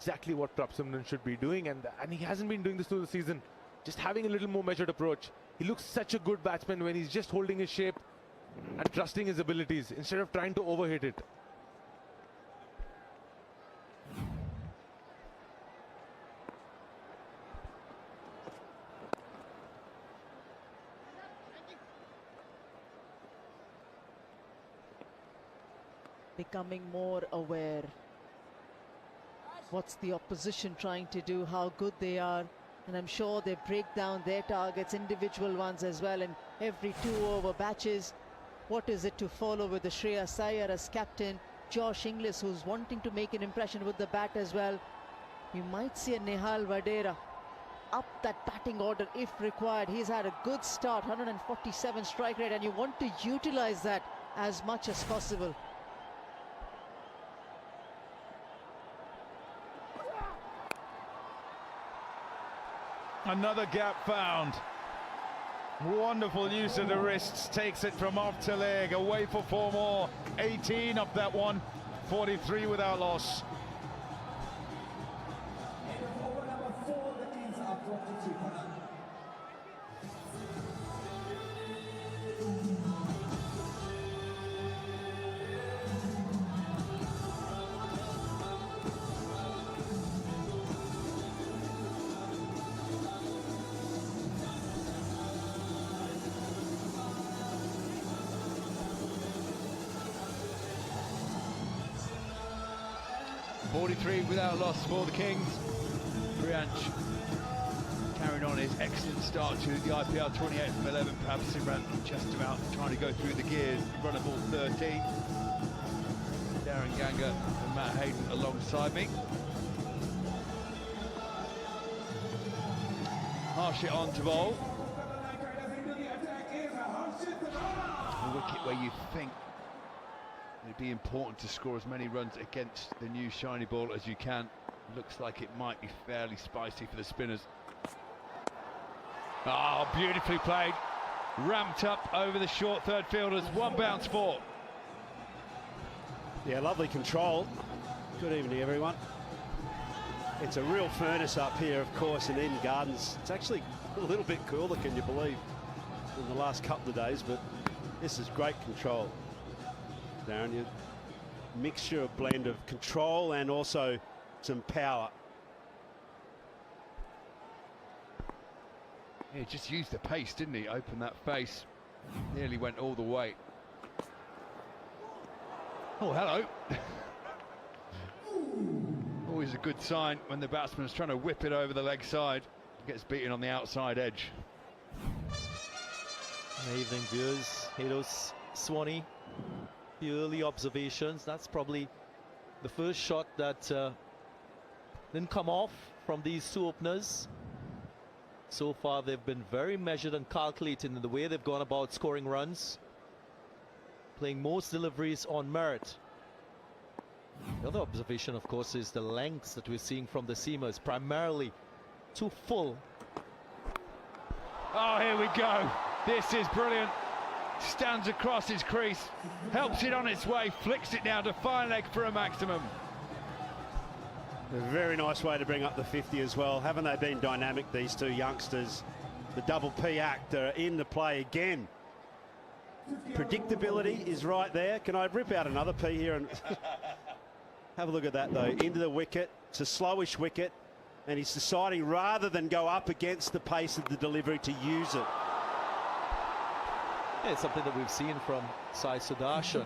exactly what Prabhsimran should be doing, and he hasn't been doing this through the season. Just having a little more measured approach. He looks such a good batsman when he's just holding his shape and trusting his abilities instead of trying to overhit it. Becoming more aware. What's the opposition trying to do, how good they are, and I'm sure they break down their targets, individual ones as well, in every 2 over batches. What is it to follow with the Shreyas Iyer as captain, Josh Inglis who's wanting to make an impression with the bat as well. We might see a Nehal Vadera up that batting order if required. He's had a good start, 147 strike rate, and you want to utilize that as much as possible. Another gap found. Wonderful use of the wrists, takes it from off to leg, away for 4 more. 18 up that one, 43 without loss. Over number 4, the teams are 42. 43 without loss for the Kings. Priyansh carrying on his excellent start to the IPL, 28 from 11. Prabhsimran just about trying to go through the gears, run a ball 13. Darren Ganga and Matt Hayden alongside me. Harshit on to bowl. A wicket where you think it'd be important to score as many runs against the new shiny ball as you can. Looks like it might be fairly spicy for the spinners. Oh, beautifully played. Ramped up over the short third fielders. 1 bounce 4. Yeah, lovely control. Good evening, everyone. It's a real furnace up here, of course, in Eden Gardens. It's actually a little bit cooler, can you believe, in the last couple of days, but this is great control. Darren, you mixture, of blend of control and also some power. Yeah, just used the pace, didn't he? Opened that face, nearly went all the way. Oh, hello. Always a good sign when the batsman's trying to whip it over the leg side. Gets beaten on the outside edge. Good evening, viewers. Heroes Swanee. The early observations. That's probably the first shot that didn't come off from these 2 openers. So far, they've been very measured and calculated in the way they've gone about scoring runs, playing most deliveries on merit. The other observation, of course, is the lengths that we're seeing from the seamers, primarily too full. Oh, here we go. This is brilliant. Stands across his crease, helps it on its way, flicks it down to fine leg for a maximum. A very nice way to bring up the 50 as well. Haven't they been dynamic, these 2 youngsters? The double P act are in the play again. Predictability is right there. Can I rip out another P here and have a look at that, though? Into the wicket. It's a slowish wicket, and he's deciding rather than go up against the pace of the delivery to use it. Yeah, it's something that we've seen from Sai Sudarshan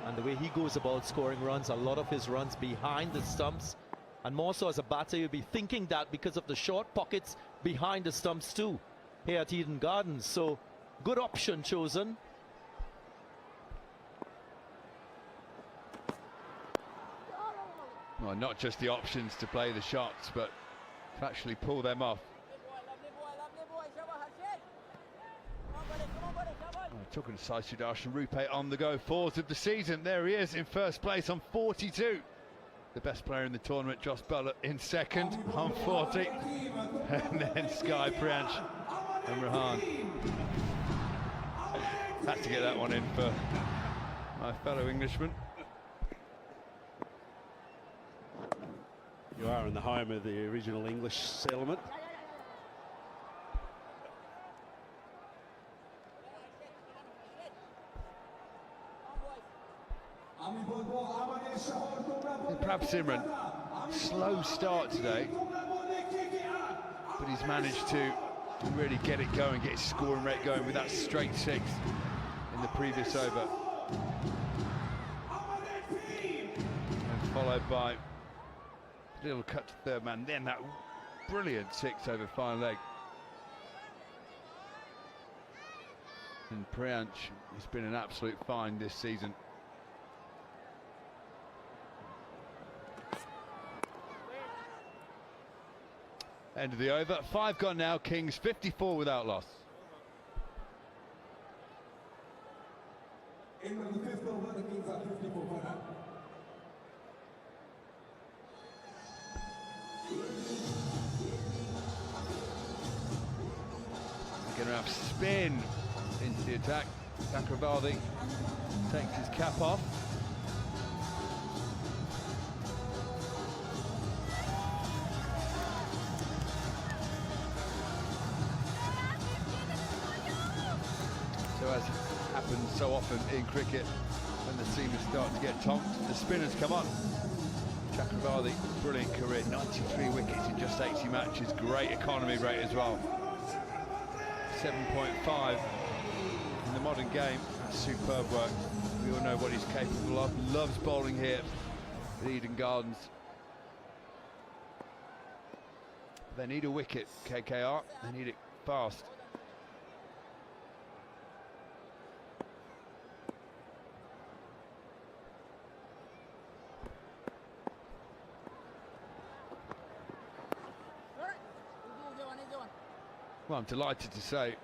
and the way he goes about scoring runs. A lot of his runs behind the stumps, and more so as a batter you'll be thinking that because of the short pockets behind the stumps too here at Eden Gardens. So good option chosen. Well, not just the options to play the shots, but to actually pull them off. Talking to Sai Sudarshan, Rupe on the go, 4th of the season. There he is in first place on 42. The best player in the tournament, Josh Butler, in second on 40. And then Sky, Priyansh and Rahan. Had to get that one in for my fellow Englishman. You are in the home of the original English settlement. Perhaps Simran, slow start today, but he's managed to really get it going, get his scoring rate going with that straight six in the previous over. And followed by a little cut to third man, then that brilliant six over final leg. And Priyansh has been an absolute find this season. End of the over, 5 gone now, Kings 54 without loss. In the fifth over, the Kings are 54 for now. Going to have spin into the attack. Chakravarti takes his cap off. So as happens so often in cricket, when the seamers start to get tonked, the spinners come on. Chakravarti, brilliant career, 93 wickets in just 80 matches, great economy rate as well. 7.5 in the modern game, that's superb work. We all know what he's capable of, loves bowling here at Eden Gardens. They need a wicket, KKR, they need it fast. Well, I'm delighted to say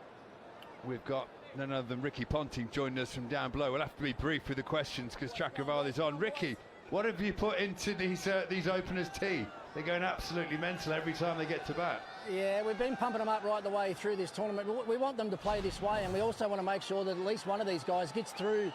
we've got none other than Ricky Ponting joining us from down below. We'll have to be brief with the questions because Chakravarti's on. Ricky, what have you put into these openers' tee? They're going absolutely mental every time they get to bat. Yeah, we've been pumping them up right the way through this tournament. We want them to play this way, and we also want to make sure that at least one of these guys gets through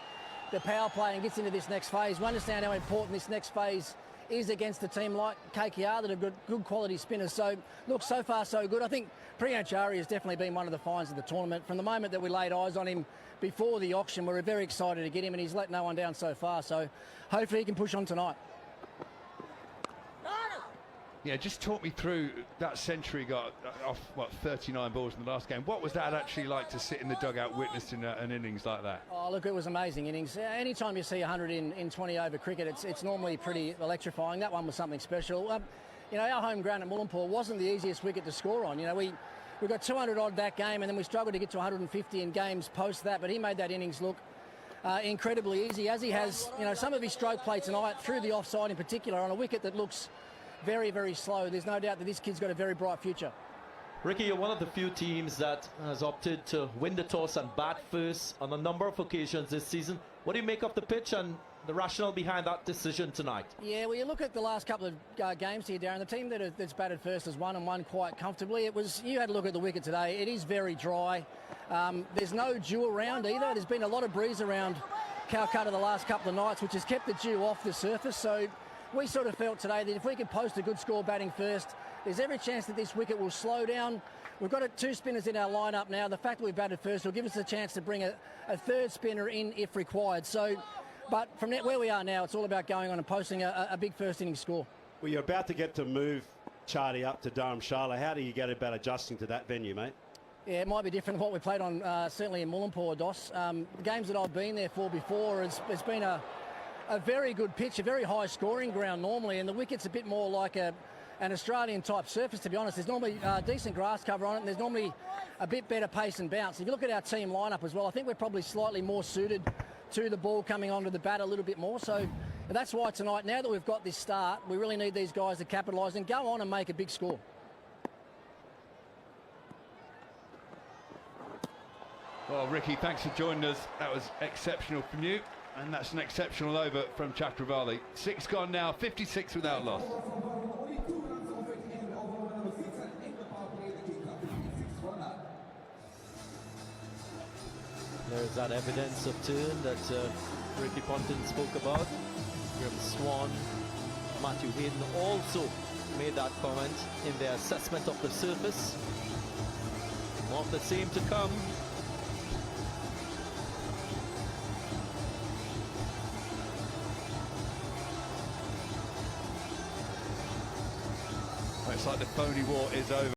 the power play and gets into this next phase. We understand how important this next phase is against a team like KKR that have got good quality spinners. So, look, so far so good. I think Priyansh Arya has definitely been one of the finds of the tournament. From the moment that we laid eyes on him before the auction, we were very excited to get him, and he's let no one down so far. So hopefully he can push on tonight. Yeah, just talk me through that century got off, what, 39 balls in the last game. What was that actually like to sit in the dugout witnessing an innings like that? Oh, look, it was amazing innings. Anytime you see 100 in 20 over cricket, it's normally pretty electrifying. That one was something special. You know, our home ground at Mullanpur wasn't the easiest wicket to score on. You know, we got 200 odd that game, and then we struggled to get to 150 in games post that, but he made that innings look incredibly easy, as he has, you know, some of his stroke play tonight through the offside in particular on a wicket that looks very, very slow. There's no doubt that this kid's got a very bright future. Ricky, you're one of the few teams that has opted to win the toss and bat first on a number of occasions this season. What do you make of the pitch and the rationale behind that decision tonight? Yeah, well, you look at the last couple of games here, Darren, the team that's batted first has won and won quite comfortably. You had a look at the wicket today. It is very dry. There's no dew around either. There's been a lot of breeze around Calcutta the last couple of nights, which has kept the dew off the surface. So we sort of felt today that if we could post a good score batting first, there's every chance that this wicket will slow down. We've got two spinners in our lineup now. The fact that we've batted first will give us a chance to bring a third spinner in if required. So, but from where we are now, it's all about going on and posting a big first innings score. Well, you're about to get to move Chardy up to Dharamshala. How do you go about adjusting to that venue, mate? Yeah, it might be different to what we played on, certainly in Mullanpur, Dos. The games that I've been there for before, it's been a very good pitch, a very high scoring ground normally, and the wicket's a bit more like an Australian type surface, to be honest. There's normally decent grass cover on it, and there's normally a bit better pace and bounce. If you look at our team lineup as well, I think we're probably slightly more suited to the ball coming onto the bat a little bit more. So that's why tonight, now that we've got this start, we really need these guys to capitalise and go on and make a big score. Well, Ricky, thanks for joining us. That was exceptional from you. And that's an exceptional over from Chakravarti. 6 gone now, 56 without loss. There's that evidence of turn that Ricky Ponting spoke about. Graham Swan, Matthew Hayden also made that comment in their assessment of the surface. More of the same to come. It's like the phony war is over.